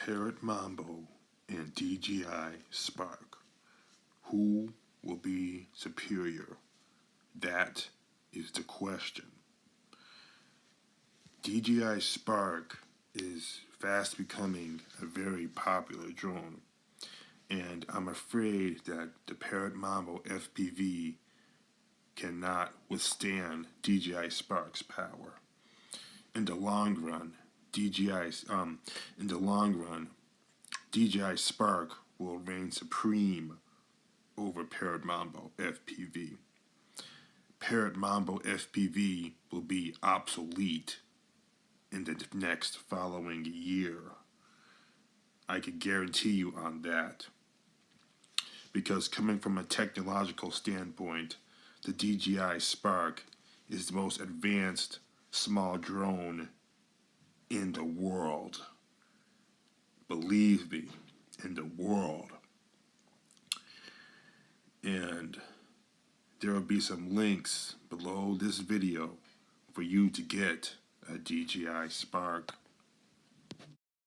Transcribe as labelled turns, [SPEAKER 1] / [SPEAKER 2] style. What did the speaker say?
[SPEAKER 1] Parrot Mambo and DJI Spark. Who will be superior? That is the question. DJI Spark is fast becoming a very popular drone, and I'm afraid that the Parrot Mambo FPV cannot withstand DJI Spark's power. In the long run, DJI Spark will reign supreme over Parrot Mambo FPV. Parrot Mambo FPV will be obsolete in the next following year. I can guarantee you on that. Because coming from a technological standpoint, the DJI Spark is the most advanced small drone in the world. Believe me, in the world. And there will be some links below this video for you to get a DJI Spark.